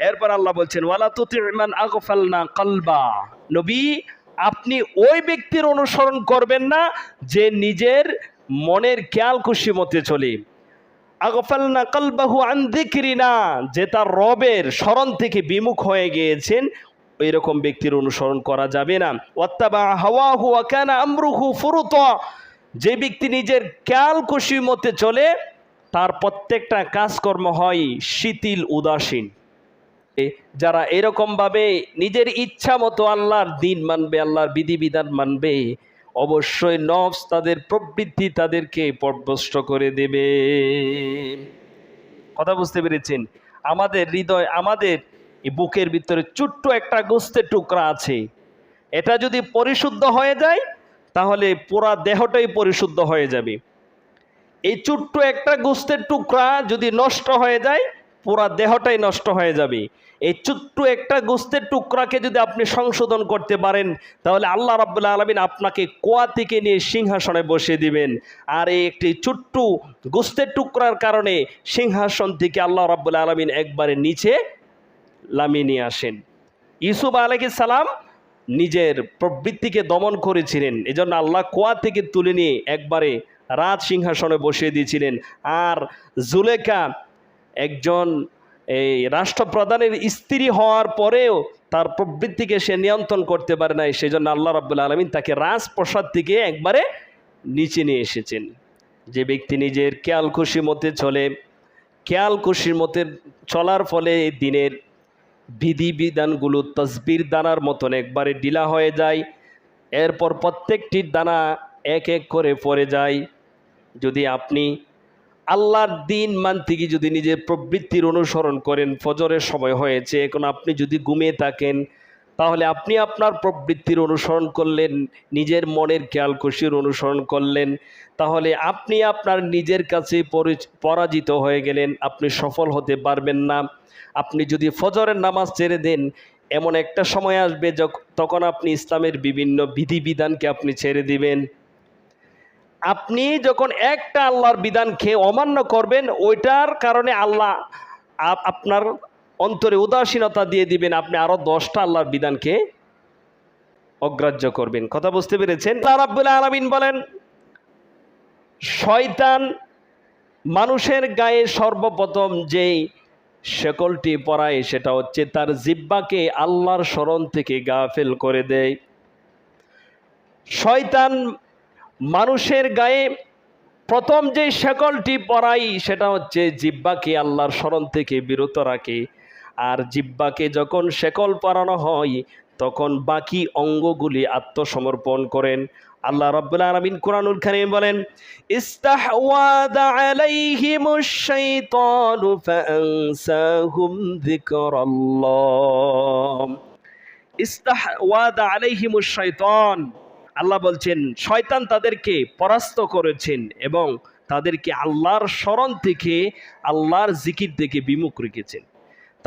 এরপর আল্লাহ বলছেন ওয়ালা তুতি' মান আগফালনা কলবা, নবী আপনি ওই ব্যক্তির অনুসরণ করবেন না যে নিজের মনের খেয়াল খুশি মতে চলে। আগফালনা কলবাহু আন যিকরিনা, যে তার রবের স্মরণ থেকে বিমুখ হয়ে গিয়েছেন, এইরকম ব্যক্তির অনুসরণ করা যাবে না। ওয়াত্তাবা হাওয়াহু ওয়া কানা আমরুহু ফুরুতা, যে ব্যক্তি নিজের খেয়াল খুশি মতে চলে তার প্রত্যেকটা কাজকর্ম হয় শিথিল উদাসীন। যারা এরকমভাবে নিজের ইচ্ছা মতো আল্লাহর দিন মানবে, আল্লাহর বিধিবিধান মানবে, অবশ্যই নফস তাদের প্রবৃত্তি তাদেরকে পথভ্রষ্ট করে দেবে। কথা বুঝতে পেরেছেন? আমাদের হৃদয়, আমাদের এই বুকের ভিতরে ছোট্ট একটা গোস্তের টুকরা আছে, এটা যদি পরিশুদ্ধ হয়ে যায় তাহলে পুরা দেহটাই পরিশুদ্ধ হয়ে যাবে। এই ছোট্ট একটা গোস্তের টুকরা যদি নষ্ট হয়ে যায় পুরা দেহটাই নষ্ট হয়ে যাবে। এই ছোট্ট একটা গোস্তের টুকরাকে যদি আপনি সংশোধন করতে পারেন তাহলে আল্লাহ রাব্বুল আলামিন আপনাকে কোয়া থেকে নিয়ে সিংহাসনে বসিয়ে দিবেন। আর এই একটি ছোট্ট গোস্তের টুকরার কারণে সিংহাসন থেকে আল্লাহ রাব্বুল আলামিন একবারে নিচে নামিয়ে নিয়ে আসেন। ইউসুফ আলাইহিস সালাম নিজের প্রবৃত্তিকে দমন করেছিলেন, এজন্য আল্লাহ কোয়া থেকে তুলে নিয়ে একবারে রাজ সিংহাসনে বসিয়ে দিয়েছিলেন। আর জুলেখা একজন এই রাষ্ট্রপ্রধানের স্ত্রী হওয়ার পরেও তার প্রবৃত্তিকে সে নিয়ন্ত্রণ করতে পারে নাই, সেই জন্য আল্লাহ রাব্বুল আলামিন তাকে রাজপ্রাসাদ থেকে একবারে নিচে নিয়ে এসেছেন। যে ব্যক্তি নিজের খেয়াল খুশি মতে চলে, খেয়াল খুশির মতে চলার ফলে দিনের বিধিবিধানগুলো তসবির দানার মতন একবারে ঢিলা হয়ে যায়, এরপর প্রত্যেকটি দানা এক এক করে পড়ে যায়। যদি আপনি আল্লাহর দিন মানতে গিয়ে যদি নিজের প্রবৃত্তির অনুসরণ করেন, ফজরের সময় হয়েছে, এখন আপনি যদি ঘুমিয়ে থাকেন তাহলে আপনি আপনার প্রবৃত্তির অনুসরণ করলেন, নিজের মনের খেয়াল খুশির অনুসরণ করলেন, তাহলে আপনি আপনার নিজের কাছে পরাজিত হয়ে গেলেন, আপনি সফল হতে পারবেন না। আপনি যদি ফজরের নামাজ ছেড়ে দেন এমন একটা সময় আসবে তখন আপনি ইসলামের বিভিন্ন বিধিবিধানকে আপনি ছেড়ে দিবেন। আপনি যখন একটা আল্লাহর বিধানকে অমান্য করবেন ওইটার কারণে আল্লাহ আপনার অন্তরে উদাসীনতা দিয়ে দিবেন, আপনি আরো 10টা আল্লাহর বিধানকে অগ্রাহ্য করবেন। কথা বুঝতে পেরেছেন? আল্লাহ রাব্বুল আলামিন বলেন শয়তান মানুষের গায়ে সর্বপ্রথম যেই শেকলটি পরায় সেটা হচ্ছে তার জিহ্বাকে আল্লাহর স্মরণ থেকে গাফেল করে দেয়। শয়তান মানুষের গায়ে প্রথম যে শেকলটি পরাই সেটা হচ্ছে জিহ্বাকে আল্লাহর স্মরণ থেকে বিরত রাখে। আর জিহ্বাকে যখন শেকল পরানো হয় তখন বাকি অঙ্গগুলি আত্মসমর্পণ করেন। আল্লাহ রাব্বুল আলামিন কুরআনুল কারীম বলেন ইস্তাহওয়াযা আলাইহিমুশ শাইতানু ফাআনসাহুম যিকরাল্লাহ। ইস্তাহওয়াযা আলাইহিমুশ শাইতান, আল্লাহ বলছেন শয়তান তাদেরকে পরাস্ত করেছেন এবং তাদেরকে আল্লাহর স্মরণ থেকে, আল্লাহর জিকির থেকে বিমুখ রেখেছেন।